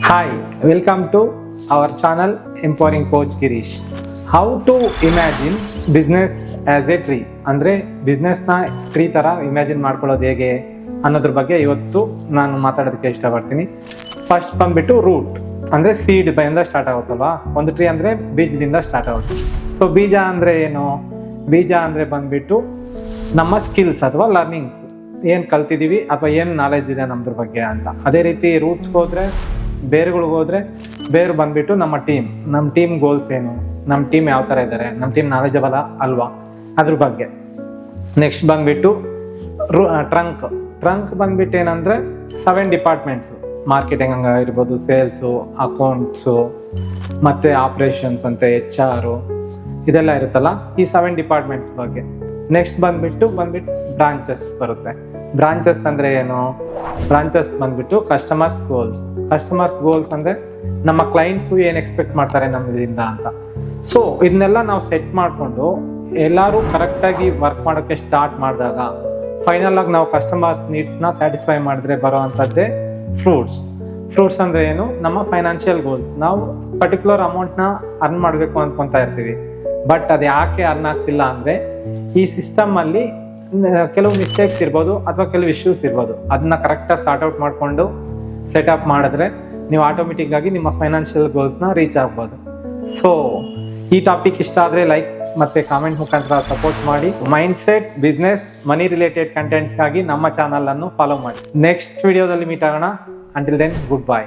Hi, welcome to our channel Empowering Coach Girish. How to imagine business as a tree ಅಂದರೆ ಬಿಸ್ನೆಸ್ನ tree ಥರ imagine ಮಾಡ್ಕೊಳ್ಳೋದು ಹೇಗೆ ಅನ್ನೋದ್ರ ಬಗ್ಗೆ ಇವತ್ತು ನಾನು ಮಾತಾಡೋದಕ್ಕೆ ಇಷ್ಟಪಡ್ತೀನಿ. ಫಸ್ಟ್ ಬಂದ್ಬಿಟ್ಟು ರೂಟ್ ಅಂದರೆ ಸೀಡ್ ಬೈಯಿಂದ ಸ್ಟಾರ್ಟ್ ಆಗುತ್ತಲ್ವಾ. ಒಂದು ಟ್ರೀ ಅಂದರೆ ಬೀಜದಿಂದ ಸ್ಟಾರ್ಟ್ ಆಗುತ್ತೆ. ಸೊ ಬೀಜ ಅಂದರೆ ಏನು? ಬೀಜ ಅಂದರೆ ಬಂದ್ಬಿಟ್ಟು ನಮ್ಮ ಸ್ಕಿಲ್ಸ್ ಅಥವಾ ಲರ್ನಿಂಗ್ಸ್, ಏನು ಕಲ್ತಿದ್ದೀವಿ ಅಥವಾ ಏನು ನಾಲೆಜ್ ಇದೆ ನಮ್ಮದ್ರ ಬಗ್ಗೆ ಅಂತ. ಅದೇ ರೀತಿ ರೂಟ್ಸ್ಗೆ ಹೋದರೆ, ಬೇರುಗಳಿಗೆ ಹೋದರೆ, ಬೇರು ಬಂದ್ಬಿಟ್ಟು ನಮ್ಮ ಟೀಮ್ ಗೋಲ್ಸ್ ಏನು, ನಮ್ಮ ಟೀಮ್ ಯಾವ ಥರ ಇದ್ದಾರೆ, ನಮ್ಮ ಟೀಮ್ ನಾಲೆಜಬಲ ಅಲ್ವಾ ಅದ್ರ ಬಗ್ಗೆ. ನೆಕ್ಸ್ಟ್ ಬಂದ್ಬಿಟ್ಟು ಟ್ರಂಕ್ ಬಂದ್ಬಿಟ್ಟು ಏನಂದರೆ 7 ಡಿಪಾರ್ಟ್ಮೆಂಟ್ಸು, ಮಾರ್ಕೆಟಿಂಗ್ ಇರ್ಬೋದು, ಸೇಲ್ಸು, ಅಕೌಂಟ್ಸು, ಮತ್ತು ಆಪ್ರೇಷನ್ಸ್ ಅಂತ HR ಇದೆಲ್ಲ ಇರುತ್ತಲ್ಲ, ಈ 7 ಡಿಪಾರ್ಟ್ಮೆಂಟ್ಸ್ ಬಗ್ಗೆ. ನೆಕ್ಸ್ಟ್ ಬಂದ್ಬಿಟ್ಟು ಬ್ರಾಂಚಸ್ ಬರುತ್ತೆ. ಬ್ರಾಂಚಸ್ ಅಂದರೆ ಏನು? ಬ್ರಾಂಚಸ್ ಬಂದ್ಬಿಟ್ಟು ಕಸ್ಟಮರ್ಸ್ ಗೋಲ್ಸ್ ಅಂದರೆ ನಮ್ಮ ಕ್ಲೈಂಟ್ಸು ಏನು ಎಕ್ಸ್ಪೆಕ್ಟ್ ಮಾಡ್ತಾರೆ ನಮ್ಮಿಂದ ಅಂತ. ಸೊ ಇದನ್ನೆಲ್ಲ ನಾವು ಸೆಟ್ ಮಾಡಿಕೊಂಡು ಎಲ್ಲರೂ ಕರೆಕ್ಟಾಗಿ ವರ್ಕ್ ಮಾಡೋಕ್ಕೆ ಸ್ಟಾರ್ಟ್ ಮಾಡಿದಾಗ ಫೈನಲ್ ಆಗಿ ನಾವು ಕಸ್ಟಮರ್ಸ್ ನೀಡ್ಸ್ನ ಸ್ಯಾಟಿಸ್ಫೈ ಮಾಡಿದ್ರೆ ಬರೋ ಅಂಥದ್ದೇ ಫ್ರೂಟ್ಸ್ ಅಂದರೆ ಏನು? ನಮ್ಮ ಫೈನಾನ್ಷಿಯಲ್ ಗೋಲ್ಸ್. ನಾವು ಪರ್ಟಿಕ್ಯುಲರ್ ಅಮೌಂಟ್ನ ಅರ್ನ್ ಮಾಡಬೇಕು ಅಂದ್ಕೊತಾ ಇರ್ತೀವಿ, ಬಟ್ ಅದು ಯಾಕೆ ಅರ್ನ್ ಆಗ್ತಿಲ್ಲ ಅಂದರೆ ಈ ಸಿಸ್ಟಮಲ್ಲಿ ಕೆಲವು ಮಿಸ್ಟೇಕ್ಸ್ ಇರ್ಬೋದು ಅಥವಾ ಕೆಲವು ಇಶ್ಯೂಸ್ ಇರ್ಬೋದು. ಅದನ್ನ ಕರೆಕ್ಟಾಗಿ ಸಾರ್ಟ್ ಔಟ್ ಮಾಡಿಕೊಂಡು ಸೆಟಪ್ ಮಾಡಿದ್ರೆ ನೀವು ಆಟೋಮೆಟಿಕ್ ಆಗಿ ನಿಮ್ಮ ಫೈನಾನ್ಷಿಯಲ್ ಗೋಲ್ಸ್ನ ರೀಚ್ ಆಗ್ಬೋದು. ಸೊ ಈ ಟಾಪಿಕ್ ಇಷ್ಟ ಆದರೆ ಲೈಕ್ ಮತ್ತು ಕಾಮೆಂಟ್ ಮುಖಾಂತರ ಸಪೋರ್ಟ್ ಮಾಡಿ. ಮೈಂಡ್ಸೆಟ್, ಬಿಸ್ನೆಸ್, ಮನಿ ರಿಲೇಟೆಡ್ ಕಂಟೆಂಟ್ಸ್ಗಾಗಿ ನಮ್ಮ ಚಾನಲನ್ನು ಫಾಲೋ ಮಾಡಿ. ನೆಕ್ಸ್ಟ್ ವಿಡಿಯೋದಲ್ಲಿ ಮೀಟ್ ಆಗೋಣ. Until then, good by.